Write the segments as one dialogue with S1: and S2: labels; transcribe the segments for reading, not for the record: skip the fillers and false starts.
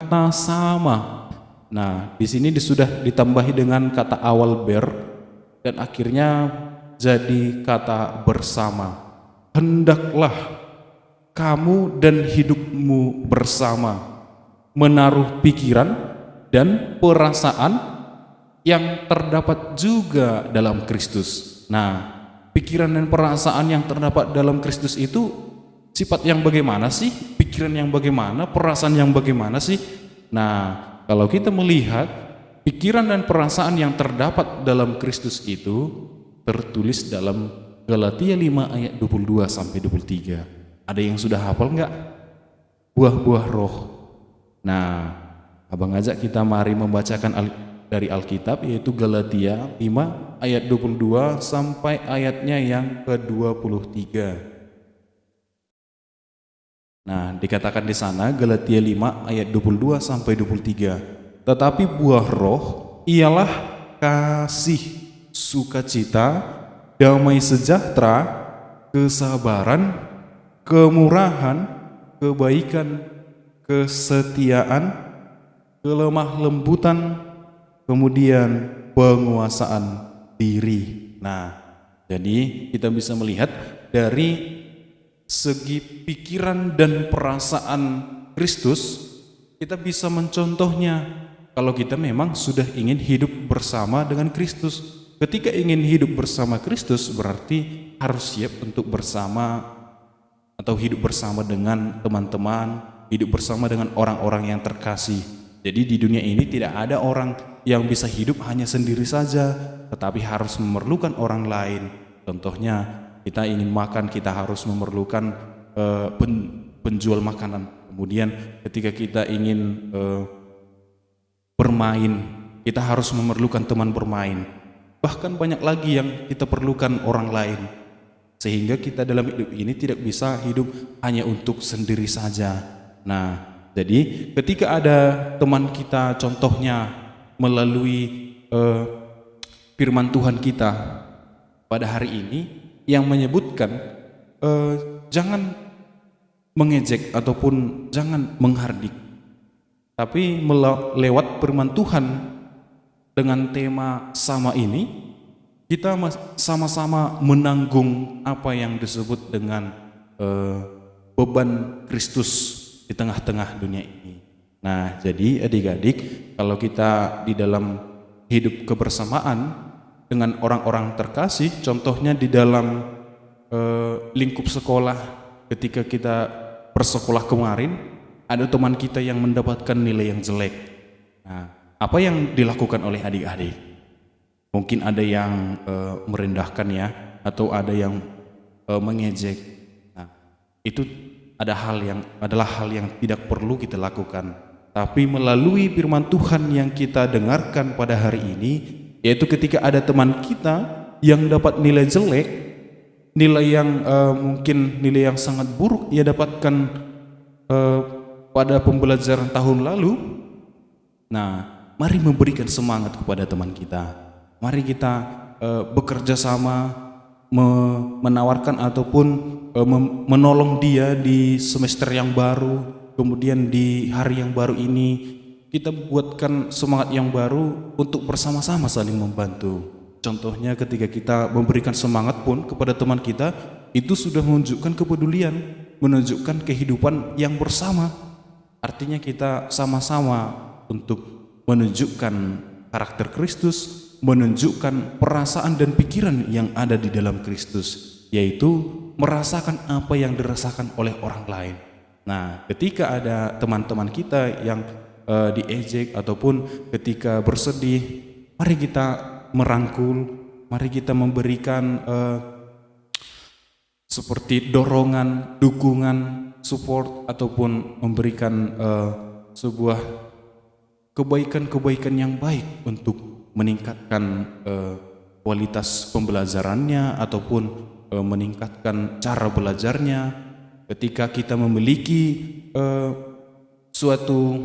S1: kata sama. Nah, di sini sudah ditambahi dengan kata awal ber dan akhirnya jadi kata bersama. Hendaklah kamu dan hidupmu bersama menaruh pikiran dan perasaan yang terdapat juga dalam Kristus. Nah, pikiran dan perasaan yang terdapat dalam Kristus itu sifat yang bagaimana sih? Pikiran yang bagaimana? Perasaan yang bagaimana sih? Nah, kalau kita melihat pikiran dan perasaan yang terdapat dalam Kristus itu tertulis dalam Galatia 5 ayat 22 sampai 23. Ada yang sudah hafal enggak? Buah-buah roh. Nah, abang ajak kita mari membacakan dari Alkitab, yaitu Galatia 5 ayat 22 sampai ayatnya yang ke-23. Nah, dikatakan di sana Galatia 5 ayat 22 sampai 23. Tetapi buah roh ialah kasih, sukacita, damai sejahtera, kesabaran, kemurahan, kebaikan, kesetiaan, kelemah lembutan, kemudian penguasaan diri. Nah, jadi kita bisa melihat dari segi pikiran dan perasaan Kristus, kita bisa mencontohnya kalau kita memang sudah ingin hidup bersama dengan Kristus. Ketika ingin hidup bersama Kristus berarti harus siap untuk bersama atau hidup bersama dengan teman-teman, hidup bersama dengan orang-orang yang terkasih. Jadi di dunia ini tidak ada orang yang bisa hidup hanya sendiri saja, tetapi harus memerlukan orang lain. Contohnya, kita ingin makan, kita harus memerlukan penjual makanan. Kemudian ketika kita ingin bermain, kita harus memerlukan teman bermain. Bahkan banyak lagi yang kita perlukan orang lain. Sehingga kita dalam hidup ini tidak bisa hidup hanya untuk sendiri saja. Nah, jadi ketika ada teman kita, contohnya melalui firman Tuhan kita pada hari ini yang menyebutkan jangan mengejek ataupun jangan menghardik, tapi lewat firman Tuhan dengan tema sama ini kita sama-sama menanggung apa yang disebut dengan beban Kristus di tengah-tengah dunia ini. Nah, jadi adik-adik, kalau kita di dalam hidup kebersamaan dengan orang-orang terkasih, contohnya di dalam lingkup sekolah, ketika kita bersekolah kemarin, ada teman kita yang mendapatkan nilai yang jelek. Nah, apa yang dilakukan oleh adik-adik? Mungkin ada yang merendahkan ya, atau ada yang mengejek. Nah, itu adalah hal yang tidak perlu kita lakukan. Tapi melalui firman Tuhan yang kita dengarkan pada hari ini, yaitu ketika ada teman kita yang dapat nilai jelek, nilai yang mungkin nilai yang sangat buruk ia dapatkan pada pembelajaran tahun lalu. Nah, mari memberikan semangat kepada teman kita. Mari kita bekerja sama menawarkan ataupun menolong dia di semester yang baru, kemudian di hari yang baru ini kita buatkan semangat yang baru untuk bersama-sama saling membantu. Contohnya ketika kita memberikan semangat pun kepada teman kita, itu sudah menunjukkan kepedulian, menunjukkan kehidupan yang bersama. Artinya kita sama-sama untuk menunjukkan karakter Kristus, menunjukkan perasaan dan pikiran yang ada di dalam Kristus, yaitu merasakan apa yang dirasakan oleh orang lain. Nah, ketika ada teman-teman kita yang diejek ataupun ketika bersedih, mari kita merangkul, mari kita memberikan seperti dorongan, dukungan, support, ataupun memberikan sebuah kebaikan-kebaikan yang baik untuk meningkatkan kualitas pembelajarannya ataupun meningkatkan cara belajarnya. Ketika kita memiliki suatu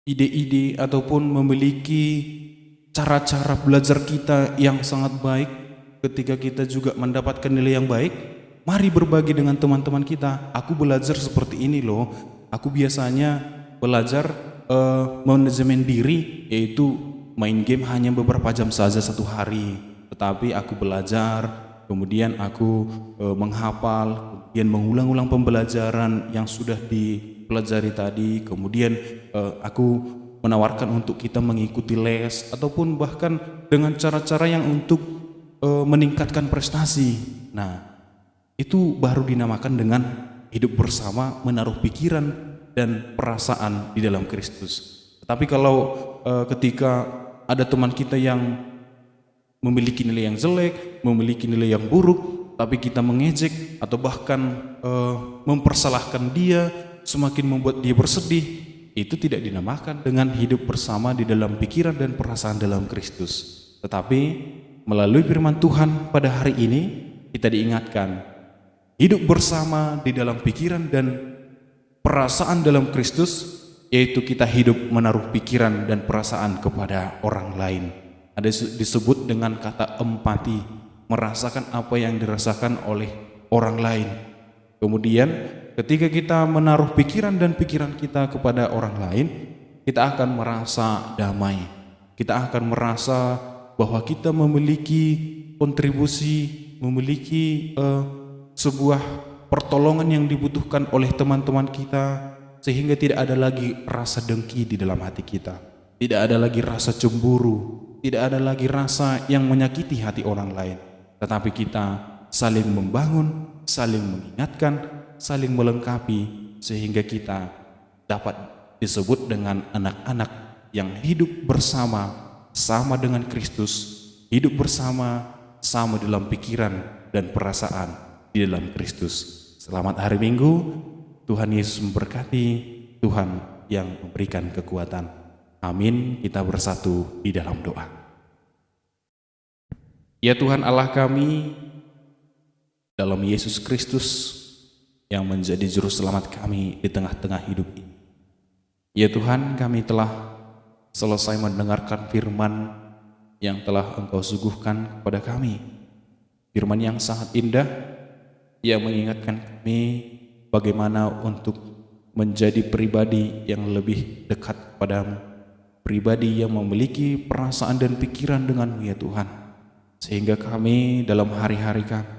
S1: ide-ide ataupun memiliki cara-cara belajar kita yang sangat baik, ketika kita juga mendapatkan nilai yang baik, mari berbagi dengan teman-teman kita. Aku belajar seperti ini loh, aku biasanya belajar manajemen diri, yaitu main game hanya beberapa jam saja satu hari, tetapi aku belajar, kemudian aku menghafal, kemudian mengulang-ulang pembelajaran yang sudah dipelajari tadi, kemudian aku menawarkan untuk kita mengikuti les ataupun bahkan dengan cara-cara yang untuk meningkatkan prestasi. Nah, itu baru dinamakan dengan hidup bersama, menaruh pikiran dan perasaan di dalam Kristus. Tetapi kalau ketika ada teman kita yang memiliki nilai yang jelek, memiliki nilai yang buruk, tapi kita mengejek atau bahkan mempersalahkan dia, semakin membuat dia bersedih, itu tidak dinamakan dengan hidup bersama di dalam pikiran dan perasaan dalam Kristus. Tetapi melalui firman Tuhan pada hari ini kita diingatkan hidup bersama di dalam pikiran dan perasaan dalam Kristus, yaitu kita hidup menaruh pikiran dan perasaan kepada orang lain. Ada disebut dengan kata empati, merasakan apa yang dirasakan oleh orang lain. Kemudian ketika kita menaruh pikiran dan pikiran kita kepada orang lain, kita akan merasa damai. Kita akan merasa bahwa kita memiliki kontribusi, memiliki sebuah pertolongan yang dibutuhkan oleh teman-teman kita, sehingga tidak ada lagi rasa dengki di dalam hati kita, tidak ada lagi rasa cemburu, tidak ada lagi rasa yang menyakiti hati orang lain, tetapi kita saling membangun, saling mengingatkan, saling melengkapi, sehingga kita dapat disebut dengan anak-anak yang hidup bersama, sama dengan Kristus, hidup bersama, sama dalam pikiran dan perasaan di dalam Kristus. Selamat hari Minggu, Tuhan Yesus memberkati, Tuhan yang memberikan kekuatan. Amin. Kita bersatu di dalam doa. Ya Tuhan Allah kami, dalam Yesus Kristus yang menjadi juru selamat kami di tengah-tengah hidup ini. Ya Tuhan, kami telah selesai mendengarkan firman yang telah Engkau suguhkan kepada kami. Firman yang sangat indah, yang mengingatkan kami bagaimana untuk menjadi pribadi yang lebih dekat kepadamu, pribadi yang memiliki perasaan dan pikiran denganmu ya Tuhan, sehingga kami dalam hari-hari kami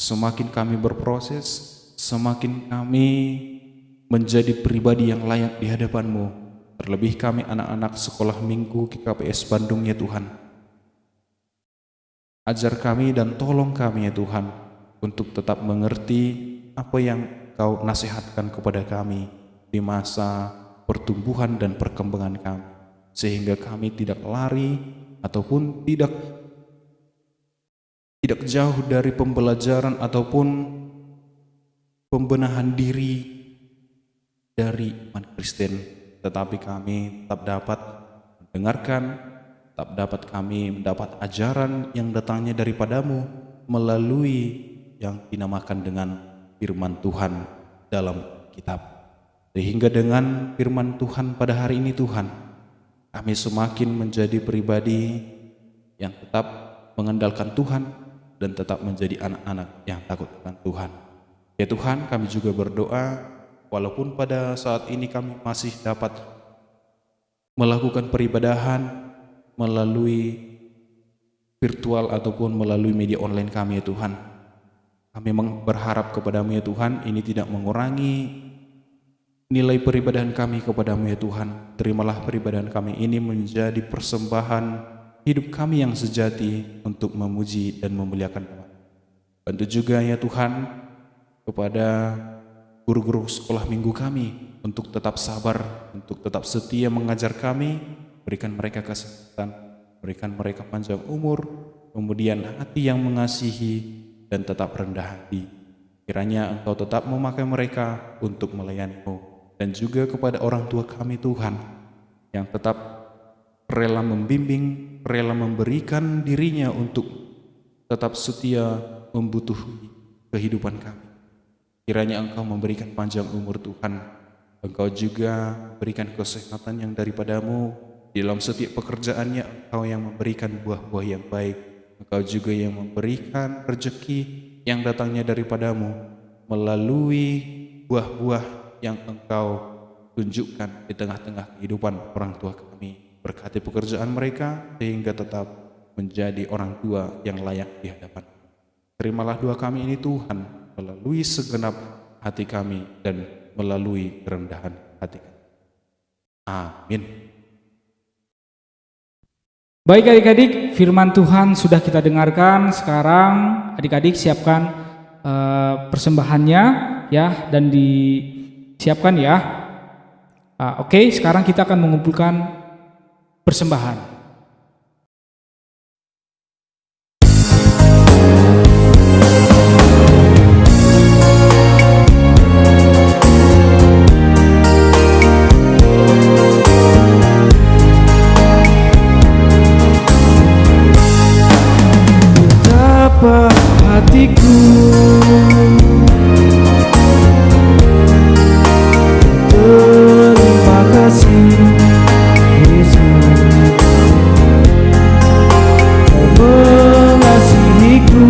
S1: semakin kami berproses, semakin kami menjadi pribadi yang layak di hadapan-Mu. Terlebih kami anak-anak sekolah minggu GKPS Bandung ya Tuhan, ajar kami dan tolong kami ya Tuhan untuk tetap mengerti apa yang Kau nasihatkan kepada kami di masa pertumbuhan dan perkembangan kami, sehingga kami tidak lari ataupun tidak jauh dari pembelajaran ataupun pembenahan diri dari iman Kristen, tetapi kami tetap dapat mendengarkan, tetap dapat kami mendapat ajaran yang datangnya daripadamu melalui yang dinamakan dengan firman Tuhan dalam kitab. Sehingga dengan firman Tuhan pada hari ini Tuhan, kami semakin menjadi pribadi yang tetap mengandalkan Tuhan dan tetap menjadi anak-anak yang takut akan Tuhan. Ya Tuhan, kami juga berdoa walaupun pada saat ini kami masih dapat melakukan peribadahan melalui virtual ataupun melalui media online kami ya Tuhan. Kami berharap kepadamu ya Tuhan, ini tidak mengurangi nilai peribadahan kami kepadamu ya Tuhan. Terimalah peribadahan kami ini menjadi persembahan hidup kami yang sejati untuk memuji dan memuliakan Tuhan. Bantu juga ya Tuhan kepada guru-guru sekolah minggu kami untuk tetap sabar, untuk tetap setia mengajar kami. Berikan mereka kesehatan, berikan mereka panjang umur, kemudian hati yang mengasihi dan tetap rendah hati. Kiranya Engkau tetap memakai mereka untuk melayani-Mu, dan juga kepada orang tua kami Tuhan yang tetap rela membimbing, rela memberikan dirinya untuk tetap setia membutuhkan kehidupan kami. Kiranya Engkau memberikan panjang umur Tuhan. Engkau juga berikan kesehatan yang daripadamu. Dalam setiap pekerjaannya Engkau yang memberikan buah-buah yang baik. Engkau juga yang memberikan rezeki yang datangnya daripadamu melalui buah-buah yang Engkau tunjukkan di tengah-tengah kehidupan orang tua kami. Berkati pekerjaan mereka sehingga tetap menjadi orang tua yang layak di hadapan. Terimalah doa kami ini Tuhan, melalui segenap hati kami dan melalui kerendahan hati kami. Amin.
S2: Baik adik-adik, firman Tuhan sudah kita dengarkan. Sekarang adik-adik siapkan persembahannya ya, dan disiapkan ya. Oke, sekarang kita akan mengumpulkan persembahan. Betapa hatiku terima kasih Yesus, Kau mengasihiku,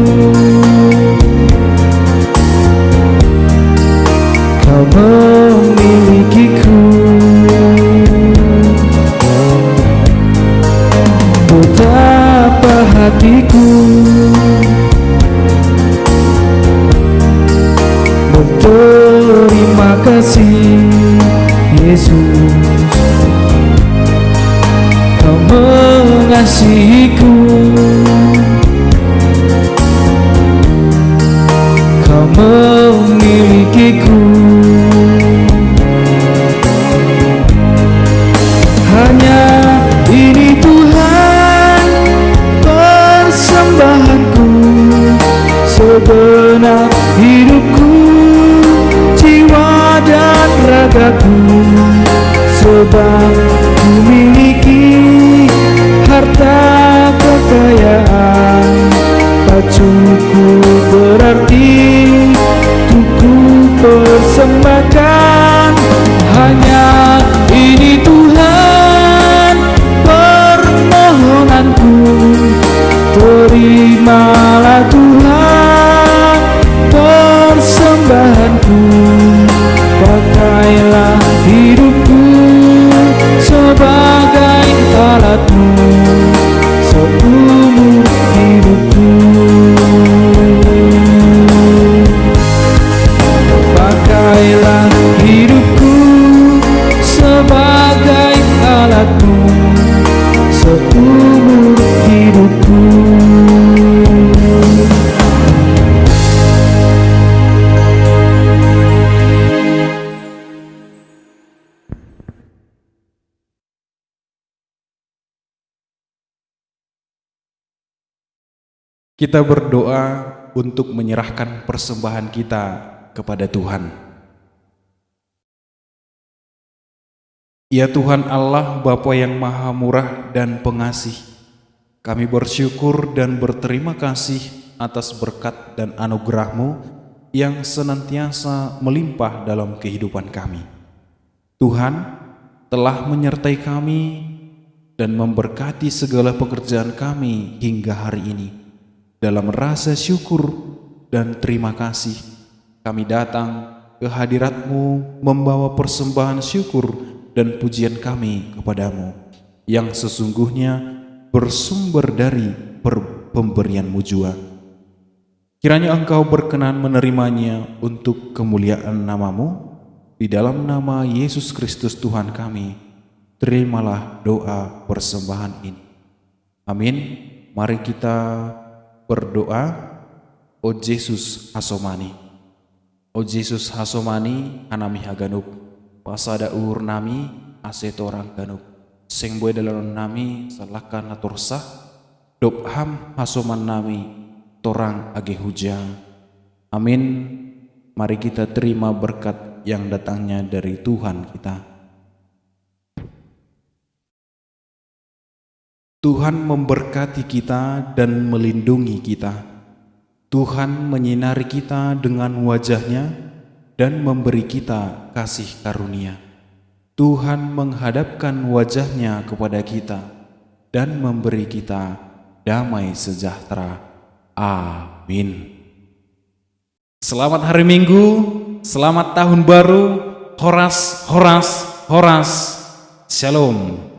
S2: Kau memilikiku. Betapa hatiku berterima kasih Yesus, Kau mengasihiku, Kau memilikiku. Hanya ini Tuhan persembahanku, segenap hidupku, jiwa dan ragaku, sebab ku miliki harta kekayaan, tak cukup berarti untuk ku persembahkan. Hanya ini Tuhan permohonanku, terimalah Tuhan persembahanku. Pakailah hidupku sebagai alatmu seumur hidupku. Pakailah hidupku sebagai alatmu seumur hidupku.
S1: Kita berdoa untuk menyerahkan persembahan kita kepada Tuhan. Ya Tuhan Allah, Bapa yang Maha Murah dan Pengasih, kami bersyukur dan berterima kasih atas berkat dan anugerah-Mu yang senantiasa melimpah dalam kehidupan kami. Tuhan telah menyertai kami dan memberkati segala pekerjaan kami hingga hari ini. Dalam rasa syukur dan terima kasih, kami datang ke hadirat-Mu membawa persembahan syukur dan pujian kami kepadamu yang sesungguhnya bersumber dari pemberian-Mu jua. Kiranya Engkau berkenan menerimanya untuk kemuliaan nama-Mu. Di dalam nama Yesus Kristus Tuhan kami, terimalah doa persembahan ini. Amin. Mari kita berdoa. O Yesus Hasomani, O Yesus Hasomani, anami haganuk, pasada ur nami asetorang ganuk, sing boy dalam nami salakan atorsah, dop ham hasoman nami torang age hujang. Amin. Mari kita terima berkat yang datangnya dari Tuhan kita. Tuhan memberkati kita dan melindungi kita. Tuhan menyinari kita dengan wajah-Nya dan memberi kita kasih karunia. Tuhan menghadapkan wajah-Nya kepada kita dan memberi kita damai sejahtera. Amin. Selamat hari Minggu, selamat tahun baru, horas, horas, Horas. Shalom.